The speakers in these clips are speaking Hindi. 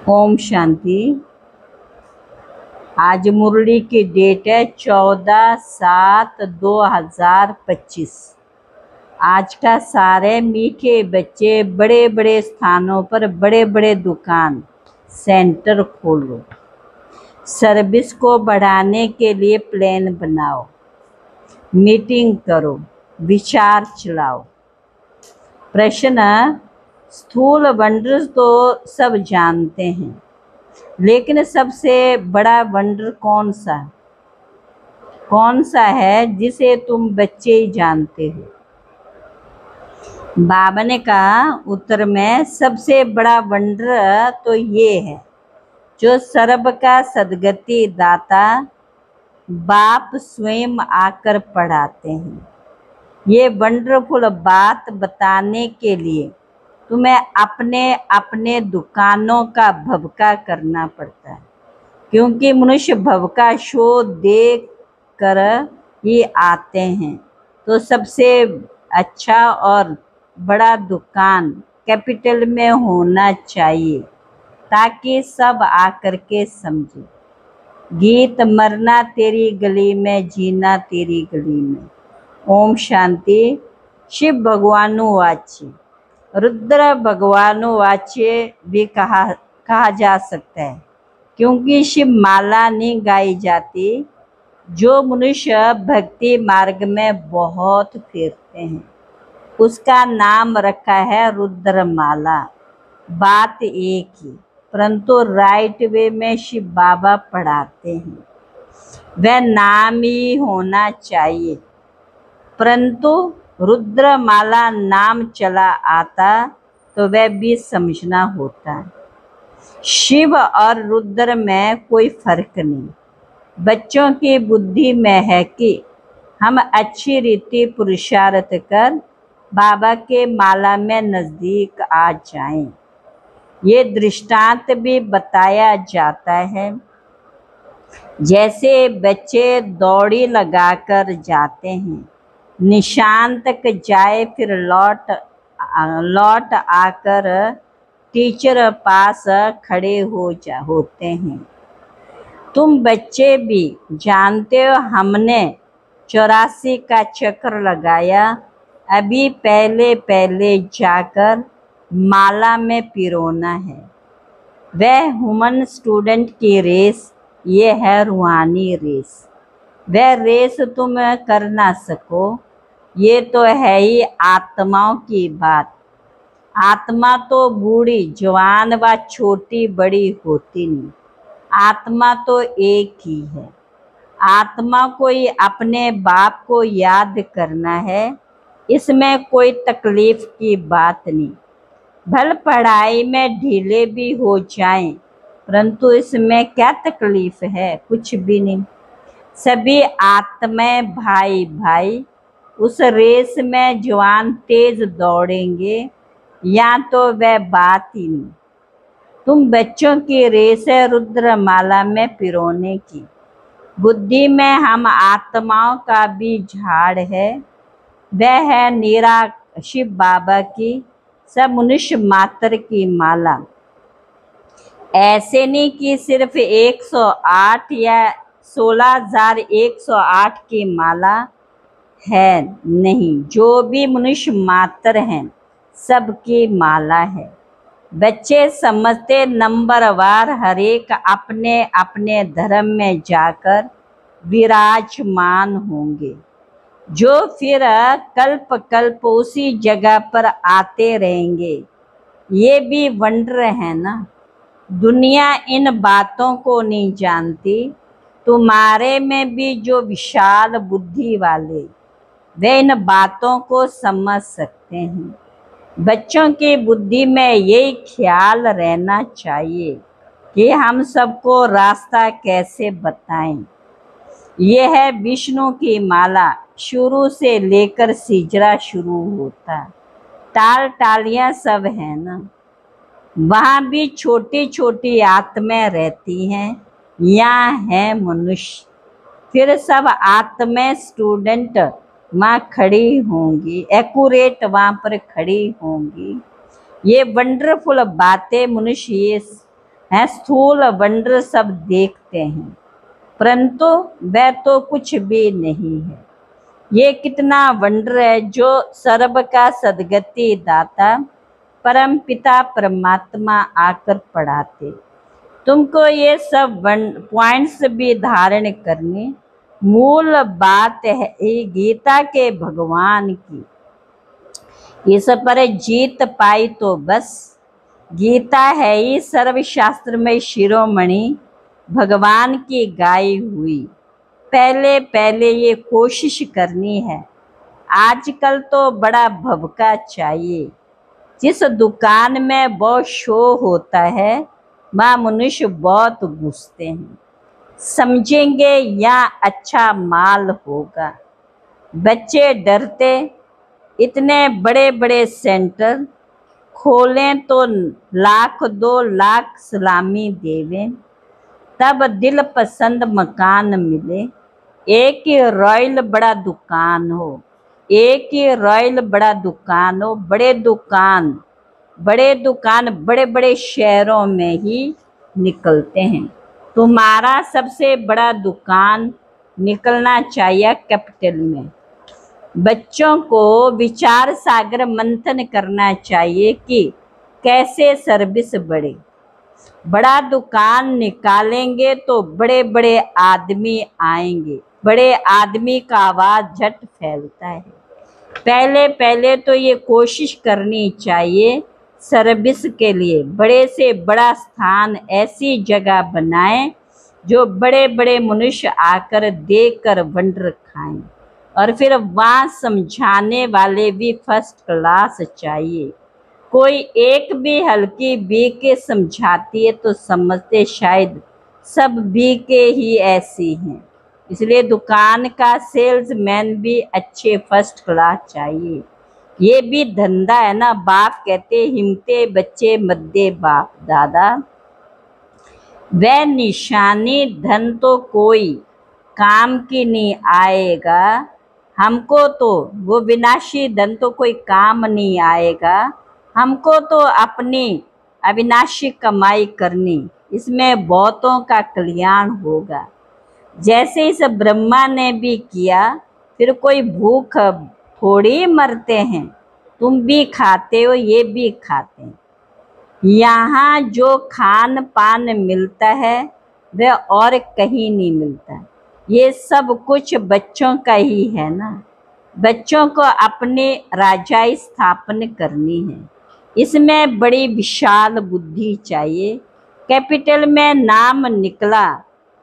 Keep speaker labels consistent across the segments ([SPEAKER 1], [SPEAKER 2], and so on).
[SPEAKER 1] ओम शांति। आज मुरली की डेट है 14/7/2025। आज का सारे मीठे बच्चे बड़े बड़े स्थानों पर बड़े बड़े दुकान सेंटर खोलो, सर्विस को बढ़ाने के लिए प्लान बनाओ, मीटिंग करो, विचार चलाओ। प्रश्न: स्थूल वंडर तो सब जानते हैं, लेकिन सबसे बड़ा वंडर कौन सा है जिसे तुम बच्चे ही जानते हो? बाबा ने कहा उत्तर में, सबसे बड़ा वंडर तो ये है जो सर्व का सद्गति दाता बाप स्वयं आकर पढ़ाते हैं। ये वंडरफुल बात बताने के लिए तुम्हें अपने अपने दुकानों का भवका करना पड़ता है, क्योंकि मनुष्य भवका शो देख कर ही आते हैं। तो सबसे अच्छा और बड़ा दुकान कैपिटल में होना चाहिए ताकि सब आकर के समझे। गीत: मरना तेरी गली में, जीना तेरी गली में। ओम शांति। शिव भगवानु वाच्य, रुद्र भगवानु वाच्य भी कहा जा सकता है, क्योंकि शिव माला नहीं गाई जाती। जो मनुष्य भक्ति मार्ग में बहुत फिरते हैं उसका नाम रखा है रुद्र माला। बात एक ही, परंतु राइट वे में शिव बाबा पढ़ाते हैं। वह नाम ही होना चाहिए, परंतु रुद्र माला नाम चला आता तो वह भी समझना होता है। शिव और रुद्र में कोई फर्क नहीं। बच्चों की बुद्धि में है कि हम अच्छी रीति पुरुषार्थ कर बाबा के माला में नज़दीक आ जाएं। ये दृष्टांत भी बताया जाता है। जैसे बच्चे दौड़ी लगाकर जाते हैं, निशान तक जाए, फिर लौट आकर टीचर पास खड़े होते हैं। तुम बच्चे भी जानते हो, हमने 84 का चक्र लगाया। अभी पहले जाकर माला में पिरोना है। वह ह्यूमन स्टूडेंट की रेस, ये है रूहानी रेस। वह रेस तुम कर ना सको, ये तो है ही आत्माओं की बात। आत्मा तो बूढ़ी जवान व छोटी बड़ी होती नहीं, आत्मा तो एक ही है। आत्मा को ही अपने बाप को याद करना है, इसमें कोई तकलीफ की बात नहीं। भल पढ़ाई में ढीले भी हो जाएं, परंतु इसमें क्या तकलीफ है? कुछ भी नहीं। सभी आत्माएं भाई भाई उस रेस में जवान तेज दौड़ेंगे, या तो वह बात ही नहीं। तुम बच्चों की रेस है रुद्र माला में पिरोने की। बुद्धि में हम आत्माओं का भी झाड़ है, वह है नीरा शिव बाबा की सब मनुष्य मात्र की माला। ऐसे नहीं कि सिर्फ 108 या 16,108 की माला है, नहीं, जो भी मनुष्य मात्र हैं सबकी माला है। बच्चे समझते नंबरवार हरेक अपने अपने धर्म में जाकर विराजमान होंगे, जो फिर कल्प कल्प उसी जगह पर आते रहेंगे। ये भी वंडर है ना। दुनिया इन बातों को नहीं जानती। तुम्हारे में भी जो विशाल बुद्धि वाले, वे इन बातों को समझ सकते हैं। बच्चों की बुद्धि में यही ख्याल रहना चाहिए कि हम सबको रास्ता कैसे बताएं। ये है विष्णु की माला, शुरू से लेकर सिजरा शुरू होता। ताल टालियाँ सब है ना। वहाँ भी छोटी छोटी आत्माएं रहती हैं, यहाँ है मनुष्य। फिर सब आत्माएं स्टूडेंट वहाँ खड़ी होंगी, एक्यूरेट वहाँ पर खड़ी होंगी। ये वंडरफुल बातें मनुष्य ये हैं स्थूल वंडर सब देखते हैं, परंतु वह तो कुछ भी नहीं है। ये कितना वंडर है जो सर्व का सद्गति दाता परम पिता परमात्मा आकर पढ़ाते। तुमको ये सब पॉइंट्स भी धारण करने, मूल बात है ये गीता के भगवान की। इस पर जीत पाई तो बस, गीता है ही सर्वशास्त्र में शिरोमणि भगवान की गाई हुई। पहले पहले ये कोशिश करनी है, आजकल तो बड़ा भभका चाहिए। जिस दुकान में बहुत शो होता है वहाँ मनुष्य बहुत घुसते हैं, समझेंगे या अच्छा माल होगा। बच्चे डरते, इतने बड़े बड़े सेंटर खोलें तो लाख 2 लाख सलामी देवें, तब दिल पसंद मकान मिले। एक ही रॉयल बड़ा दुकान हो, एक ही रॉयल बड़ा दुकान हो। बड़े दुकान बड़े बड़े शहरों में ही निकलते हैं। तुम्हारा सबसे बड़ा दुकान निकलना चाहिए कैपिटल में। बच्चों को विचार सागर मंथन करना चाहिए कि कैसे सर्विस बढ़े। बड़ा दुकान निकालेंगे तो बड़े बड़े आदमी आएंगे, बड़े आदमी का आवाज झट फैलता है। पहले पहले तो ये कोशिश करनी चाहिए सर्विस के लिए बड़े से बड़ा स्थान ऐसी जगह बनाएं जो बड़े बड़े मनुष्य आकर देखकर वंडर खाएं, और फिर वहाँ समझाने वाले भी फर्स्ट क्लास चाहिए। कोई एक भी हल्की बीके समझाती है तो समझते शायद सब बीके ही ऐसी हैं। इसलिए दुकान का सेल्समैन भी अच्छे फर्स्ट क्लास चाहिए। ये भी धंधा है ना। बाप कहते हिमते बच्चे मध्य बाप दादा। वह निशानी धन तो कोई काम की नहीं आएगा, हमको तो वो विनाशी धन तो कोई काम नहीं आएगा। हमको तो अपनी अविनाशी कमाई करनी, इसमें बहुतों का कल्याण होगा। जैसे इस ब्रह्मा ने भी किया, फिर कोई भूख थोड़ी मरते हैं। तुम भी खाते हो, ये भी खाते हैं। यहाँ जो खान पान मिलता है वह और कहीं नहीं मिलता। ये सब कुछ बच्चों का ही है ना। बच्चों को अपने राजाई स्थापन करनी है, इसमें बड़ी विशाल बुद्धि चाहिए। कैपिटल में नाम निकला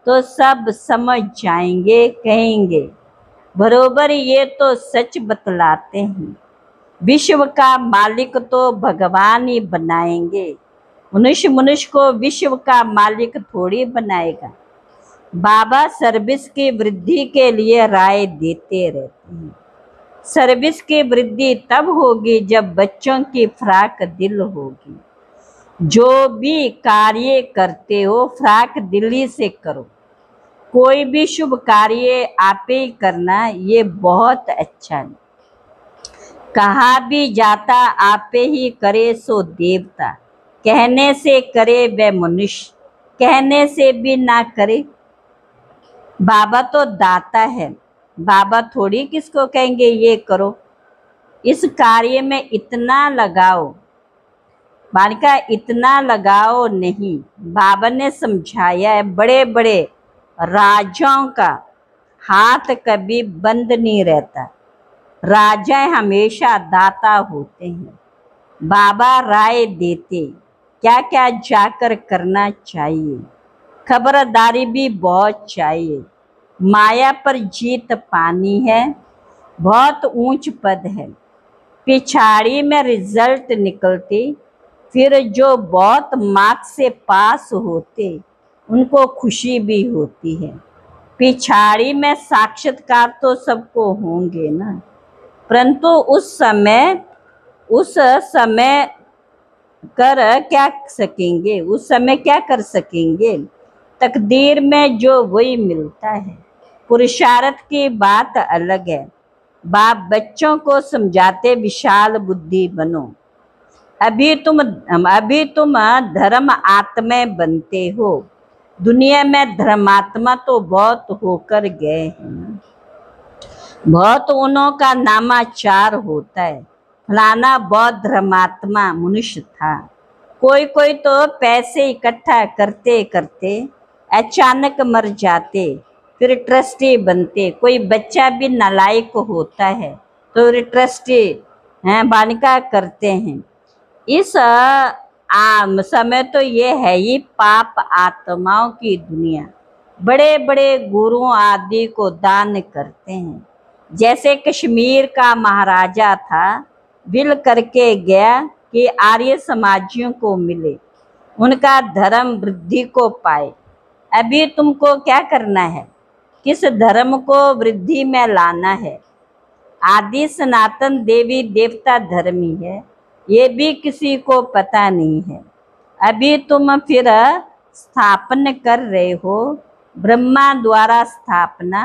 [SPEAKER 1] तो सब समझ जाएंगे, कहेंगे बरोबर ये तो सच बतलाते हैं। विश्व का मालिक तो भगवान ही बनाएंगे, मनुष्य को विश्व का मालिक थोड़ी बनाएगा। बाबा सर्विस की वृद्धि के लिए राय देते रहते हैं। सर्विस की वृद्धि तब होगी जब बच्चों की फ्राक दिल होगी। जो भी कार्य करते हो फ्राक दिली से करो। कोई भी शुभ कार्य आपे ही करना, ये बहुत अच्छा है। कहा भी जाता आपे ही करे सो देवता, कहने से करे वह मनुष्य, कहने से भी ना करे। बाबा तो दाता है, बाबा थोड़ी किसको कहेंगे ये करो। इस कार्य में इतना लगाओ, बालिका इतना लगाओ नहीं। बाबा ने समझाया है, बड़े बड़े राजाओं का हाथ कभी बंद नहीं रहता। राजा हमेशा दाता होते हैं। बाबा राय देते क्या क्या जाकर करना चाहिए। खबरदारी भी बहुत चाहिए। माया पर जीत पानी है, बहुत ऊंच पद है। पिछाड़ी में रिजल्ट निकलते, फिर जो बहुत मार्क्स से पास होते उनको खुशी भी होती है। पिछाड़ी में साक्षात्कार तो सबको होंगे ना, परंतु उस समय कर क्या सकेंगे, उस समय क्या कर सकेंगे। तकदीर में जो वही मिलता है। पुरुषार्थ की बात अलग है। बाप बच्चों को समझाते विशाल बुद्धि बनो। अभी तुम धर्म आत्मा बनते हो। दुनिया में धर्मात्मा तो बहुत होकर गए हैं, बहुत उन्हों का नामाचार होता है। फलाना बहुत धर्मात्मा मनुष्य था। कोई कोई तो पैसे इकट्ठा करते करते अचानक मर जाते, फिर ट्रस्टी बनते। कोई बच्चा भी नालायक होता है तो ट्रस्टी बालिका करते हैं। इस आम समय तो ये है ही पाप आत्माओं की दुनिया। बड़े बड़े गुरुओं आदि को दान करते हैं। जैसे कश्मीर का महाराजा था, बिल करके गया कि आर्य समाजियों को मिले, उनका धर्म वृद्धि को पाए। अभी तुमको क्या करना है, किस धर्म को वृद्धि में लाना है। आदि सनातन देवी देवता धर्म ही है, ये भी किसी को पता नहीं है। अभी तुम फिर स्थापन कर रहे हो, ब्रह्मा द्वारा स्थापना।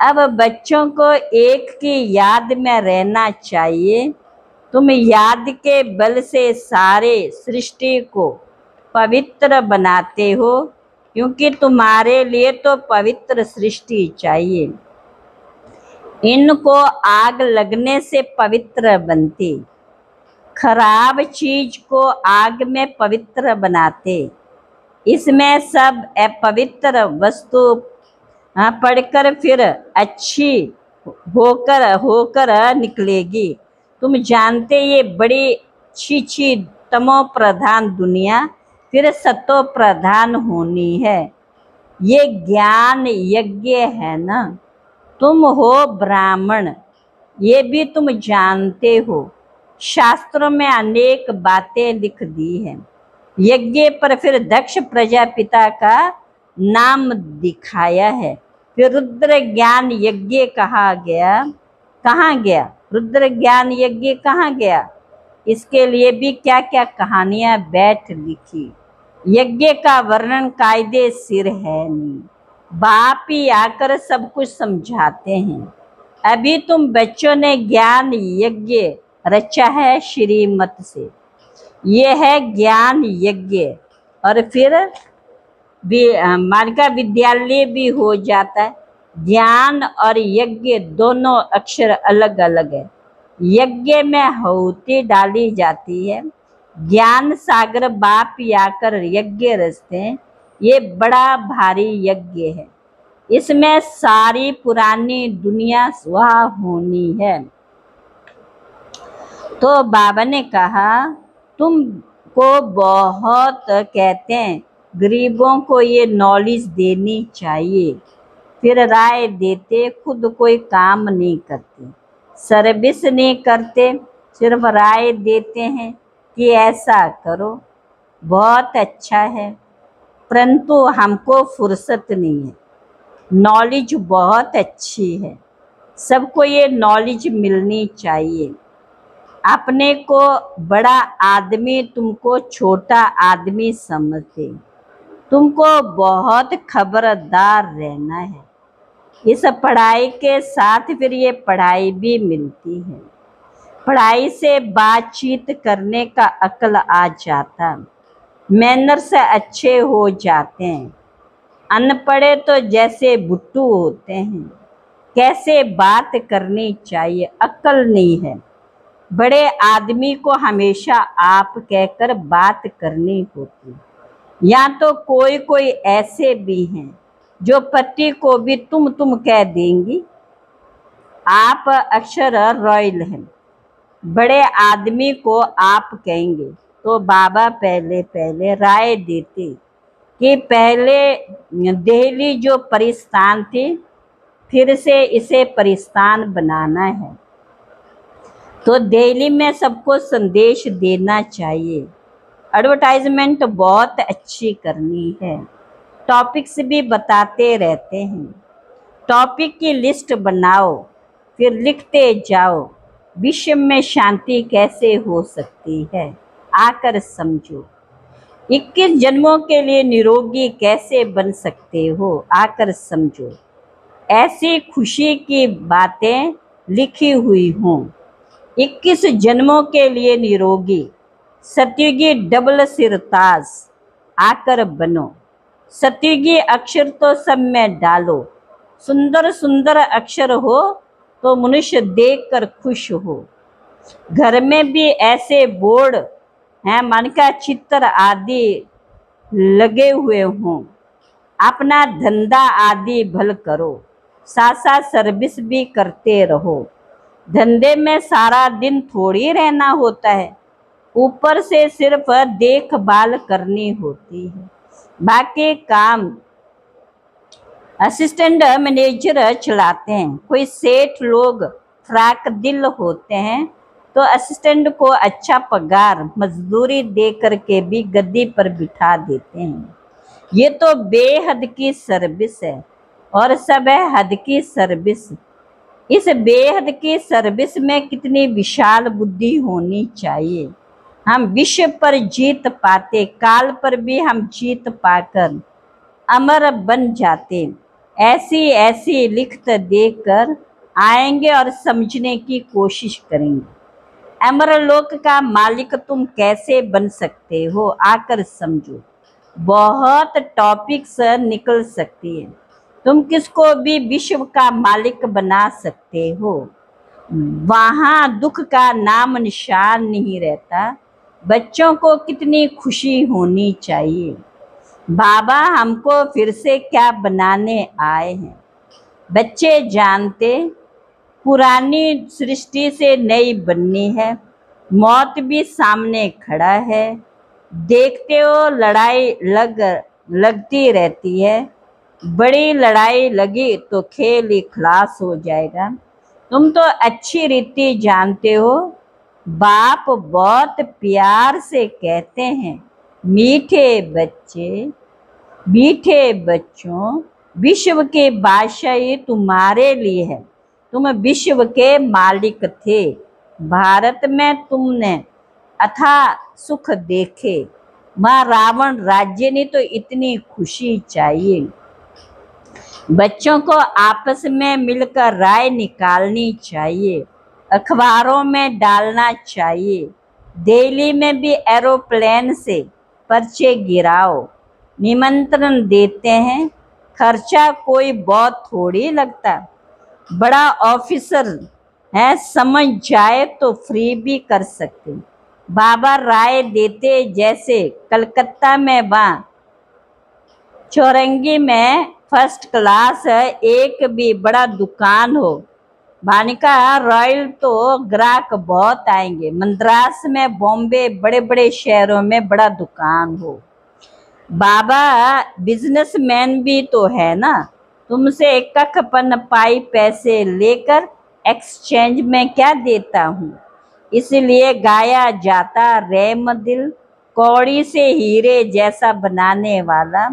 [SPEAKER 1] अब बच्चों को एक की याद में रहना चाहिए। तुम याद के बल से सारे सृष्टि को पवित्र बनाते हो, क्योंकि तुम्हारे लिए तो पवित्र सृष्टि चाहिए। इनको आग लगने से पवित्र बनती, खराब चीज को आग में पवित्र बनाते। इसमें सब अपवित्र वस्तु पढ़कर फिर अच्छी होकर निकलेगी। तुम जानते ये बड़ी छी तमो प्रधान दुनिया फिर सतो प्रधान होनी है। ये ज्ञान यज्ञ है ना। तुम हो ब्राह्मण, ये भी तुम जानते हो। शास्त्रों में अनेक बातें लिख दी हैं। यज्ञ पर फिर दक्ष प्रजापिता का नाम दिखाया है। फिर रुद्र ज्ञान यज्ञ कहा गया, कहाँ गया रुद्र ज्ञान यज्ञ कहाँ गया। इसके लिए भी क्या क्या कहानियां बैठ लिखी। यज्ञ का वर्णन कायदे सिर है नहीं, बाप ही आकर सब कुछ समझाते हैं। अभी तुम बच्चों ने ज्ञान यज्ञ रचा है श्रीमत से, ये है ज्ञान यज्ञ। और फिर मालिका विद्यालय भी हो जाता है। ज्ञान और यज्ञ दोनों अक्षर अलग अलग है। यज्ञ में आहुति डाली जाती है, ज्ञान सागर बाप आकर यज्ञ रचते हैं। ये बड़ा भारी यज्ञ है, इसमें सारी पुरानी दुनिया स्वाहा होनी है। तो बाबा ने कहा तुमको बहुत कहते हैं, गरीबों को ये नॉलेज देनी चाहिए। फिर राय देते, खुद कोई काम नहीं करते, सर्विस नहीं करते, सिर्फ राय देते हैं कि ऐसा करो, बहुत अच्छा है। परंतु हमको फुर्सत नहीं है। नॉलेज बहुत अच्छी है, सबको ये नॉलेज मिलनी चाहिए। अपने को बड़ा आदमी तुमको छोटा आदमी समझते, तुमको बहुत खबरदार रहना है। इस पढ़ाई के साथ फिर ये पढ़ाई भी मिलती है। पढ़ाई से बातचीत करने का अक्ल आ जाता, मैनर्स अच्छे हो जाते हैं। अनपढ़े तो जैसे बुट्टू होते हैं, कैसे बात करनी चाहिए अक्ल नहीं है। बड़े आदमी को हमेशा आप कहकर बात करनी होती। या तो कोई कोई ऐसे भी हैं जो पति को भी तुम कह देंगी। आप अक्षर रॉयल हैं, बड़े आदमी को आप कहेंगे। तो बाबा पहले राय देते कि पहले दिल्ली जो परिस्थान थी, फिर से इसे परिस्थान बनाना है। तो दिल्ली में सबको संदेश देना चाहिए। एडवर्टाइजमेंट बहुत अच्छी करनी है, टॉपिक्स भी बताते रहते हैं। टॉपिक की लिस्ट बनाओ, फिर लिखते जाओ। विश्व में शांति कैसे हो सकती है, आकर समझो। 21 जन्मों के लिए निरोगी कैसे बन सकते हो, आकर समझो। ऐसी खुशी की बातें लिखी हुई हों, 21 जन्मों के लिए निरोगी, सतयुगी डबल सिर ताज आकर बनो। सतयुगी अक्षर तो सब में डालो, सुंदर सुंदर अक्षर हो तो मनुष्य देखकर खुश हो। घर में भी ऐसे बोर्ड हैं, मन का चित्र आदि लगे हुए हों। अपना धंधा आदि भल करो, साथ साथ सर्विस भी करते रहो। धंधे में सारा दिन थोड़ी रहना होता है, ऊपर से सिर्फ देखभाल करनी होती है, बाकी काम असिस्टेंट मैनेजर चलाते हैं। कोई सेठ लोग फ्राक दिल होते हैं तो असिस्टेंट को अच्छा पगार मजदूरी दे करके भी गद्दी पर बिठा देते हैं। ये तो बेहद की सर्विस है और सब है हद की सर्विस। इस बेहद की सर्विस में कितनी विशाल बुद्धि होनी चाहिए। हम विश्व पर जीत पाते, काल पर भी हम जीत पाकर अमर बन जाते। ऐसी ऐसी लिखत देकर आएंगे और समझने की कोशिश करेंगे। अमरलोक का मालिक तुम कैसे बन सकते हो, आकर समझो। बहुत टॉपिक्स निकल सकती है, तुम किसको भी विश्व का मालिक बना सकते हो। वहाँ दुख का नाम निशान नहीं रहता। बच्चों को कितनी खुशी होनी चाहिए। बाबा हमको फिर से क्या बनाने आए हैं। बच्चे जानते पुरानी सृष्टि से नई बननी है, मौत भी सामने खड़ा है। देखते हो लड़ाई लगती रहती है, बड़ी लड़ाई लगी तो खेल ही खलास हो जाएगा। तुम तो अच्छी रीति जानते हो, बाप बहुत प्यार से कहते हैं, मीठे बच्चों, विश्व के बादशाही तुम्हारे लिए है। तुम विश्व के मालिक थे। भारत में तुमने अथाह सुख देखे, माँ रावण राज्य ने तो इतनी खुशी चाहिए। बच्चों को आपस में मिलकर राय निकालनी चाहिए, अखबारों में डालना चाहिए। दिल्ली में भी एरोप्लेन से पर्चे गिराओ, निमंत्रण देते हैं, खर्चा कोई बहुत थोड़ी लगता। बड़ा ऑफिसर है, समझ जाए तो फ्री भी कर सकते। बाबा राय देते जैसे कलकत्ता में वहाँ चौरंगी में फर्स्ट क्लास एक भी बड़ा दुकान हो, भानिका रॉयल तो ग्राहक बहुत आएंगे। मद्रास में, बॉम्बे, बड़े बड़े शहरों में बड़ा दुकान हो। बाबा बिजनेसमैन भी तो है ना, तुमसे एक कखपन पाई पैसे लेकर एक्सचेंज में क्या देता हूँ। इसलिए गाया जाता रहम दिल, कौड़ी से हीरे जैसा बनाने वाला,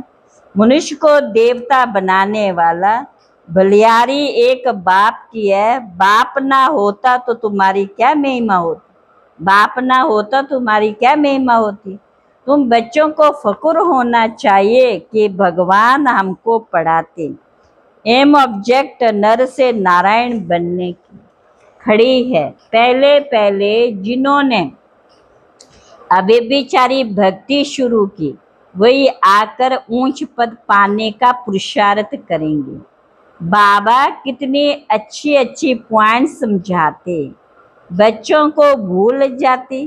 [SPEAKER 1] मनुष्य को देवता बनाने वाला। बलियारी एक बाप की है, बाप ना होता तो तुम्हारी क्या महिमा होती, बाप ना होता तुम्हारी क्या महिमा होती। तुम बच्चों को फक्र होना चाहिए कि भगवान हमको पढ़ाते। एम ऑब्जेक्ट नर से नारायण बनने की खड़ी है। पहले पहले जिन्होंने अव्यभिचारी भक्ति शुरू की, वही आकर ऊंच पद पाने का पुरुषार्थ करेंगे। बाबा कितनी अच्छी अच्छी पॉइंट समझाते, बच्चों को भूल जाती।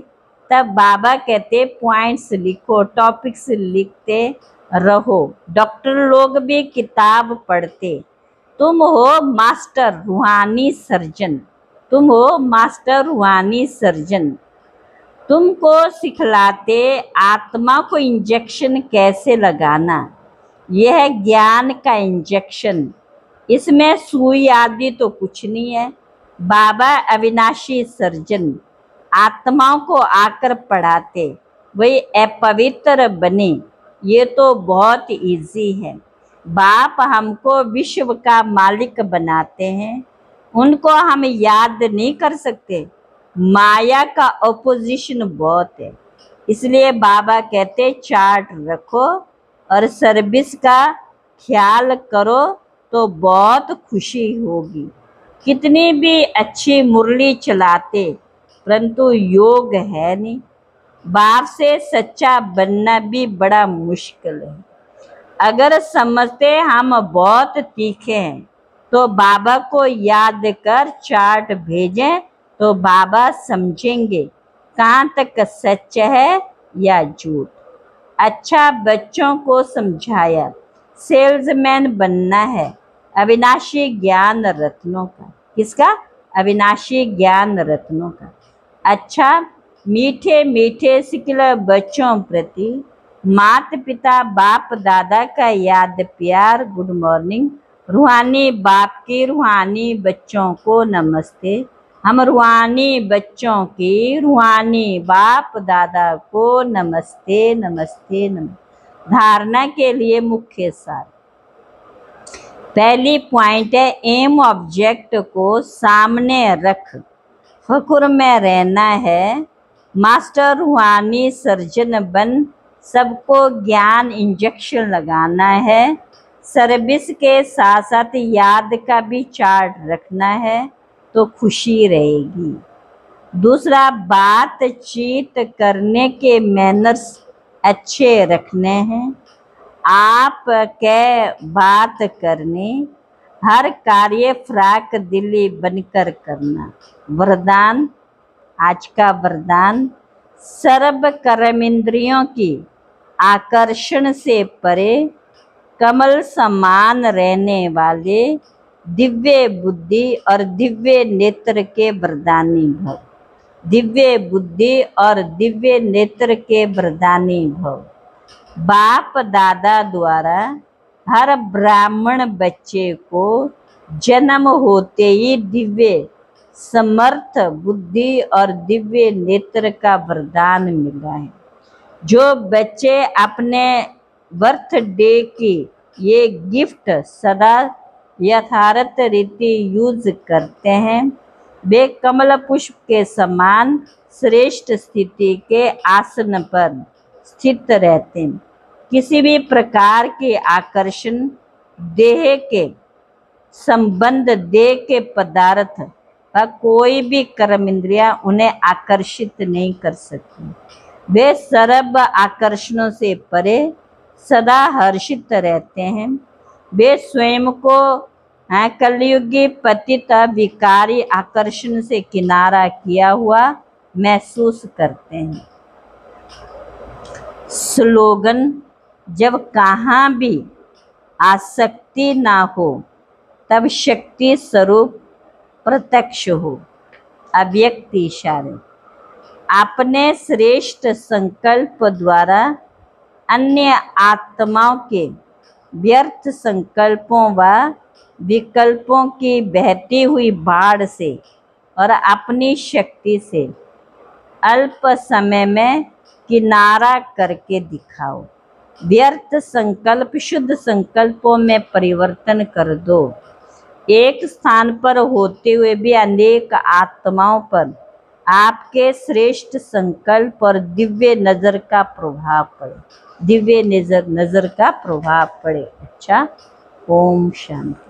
[SPEAKER 1] तब बाबा कहते पॉइंट्स लिखो, टॉपिक्स लिखते रहो। डॉक्टर लोग भी किताब पढ़ते। तुम हो मास्टर रूहानी सर्जन, तुम हो मास्टर रूहानी सर्जन। तुमको सिखलाते आत्मा को इंजेक्शन कैसे लगाना। यह है ज्ञान का इंजेक्शन, इसमें सुई आदि तो कुछ नहीं है। बाबा अविनाशी सर्जन आत्माओं को आकर पढ़ाते, वही अपवित्र बने। ये तो बहुत इजी है। बाप हमको विश्व का मालिक बनाते हैं, उनको हम याद नहीं कर सकते। माया का अपोजिशन बहुत है, इसलिए बाबा कहते चार्ट रखो और सर्विस का ख्याल करो तो बहुत खुशी होगी। कितनी भी अच्छी मुरली चलाते, परंतु योग है नहीं। बाप से सच्चा बनना भी बड़ा मुश्किल है। अगर समझते हम बहुत तीखे हैं तो बाबा को याद कर चार्ट भेजें तो बाबा समझेंगे कहाँ तक सच है या झूठ। अच्छा, बच्चों को समझाया सेल्समैन बनना है अविनाशी ज्ञान रत्नों का। किसका? अविनाशी ज्ञान रत्नों का। अच्छा, मीठे मीठे सिकल बच्चों प्रति माता पिता बाप दादा का याद प्यार गुड मॉर्निंग। रूहानी बाप की रूहानी बच्चों को नमस्ते। हम रूहानी बच्चों की रूहानी बाप दादा को नमस्ते नमस्ते नमस्ते। धारणा के लिए मुख्य सार। पहली पॉइंट है एम ऑब्जेक्ट को सामने रख फकुर में रहना है। मास्टर रूहानी सर्जन बन सबको ज्ञान इंजेक्शन लगाना है। सर्विस के साथ साथ याद का भी चार्ट रखना है तो खुशी रहेगी। दूसरा, बातचीत करने के मैनर्स अच्छे रखने हैं। आप के बात करने हर कार्य फ्राक दिली बनकर करना। वरदान, आज का वरदान, सर्व कर्मेंद्रियों की आकर्षण से परे कमल समान रहने वाले दिव्य बुद्धि और दिव्य नेत्र के वरदानी भव। दिव्य बुद्धि और दिव्य नेत्र के वरदानी भव। बाप दादा द्वारा हर ब्राह्मण बच्चे को जन्म होते ही दिव्य समर्थ बुद्धि और दिव्य नेत्र का वरदान मिला है। जो बच्चे अपने बर्थडे की ये गिफ्ट सदा यथार्थ रीति यूज करते हैं वे कमल पुष्प के समान श्रेष्ठ स्थिति के आसन पर स्थित रहते हैं। किसी भी प्रकार के आकर्षण देह के संबंध देह के पदार्थ का कोई भी कर्म इंद्रिया उन्हें आकर्षित नहीं कर सकती। वे सर्व आकर्षणों से परे सदा हर्षित रहते हैं। वे स्वयं को कलयुगी पतित विकारी आकर्षण से किनारा किया हुआ महसूस करते हैं। स्लोगन, जब कहाँ भी आसक्ति ना हो तब शक्ति स्वरूप प्रत्यक्ष हो। अव्यक्त इशारे, अपने श्रेष्ठ संकल्प द्वारा अन्य आत्माओं के व्यर्थ संकल्पों व विकल्पों की बहती हुई बाढ़ से और अपनी शक्ति से अल्प समय में किनारा करके दिखाओ। व्यर्थ संकल्प शुद्ध संकल्पों में परिवर्तन कर दो। एक स्थान पर होते हुए भी अनेक आत्माओं पर आपके श्रेष्ठ संकल्प और दिव्य नजर का प्रभाव पड़े। दिव्य नजर का प्रभाव पड़े। अच्छा, ओम शांति।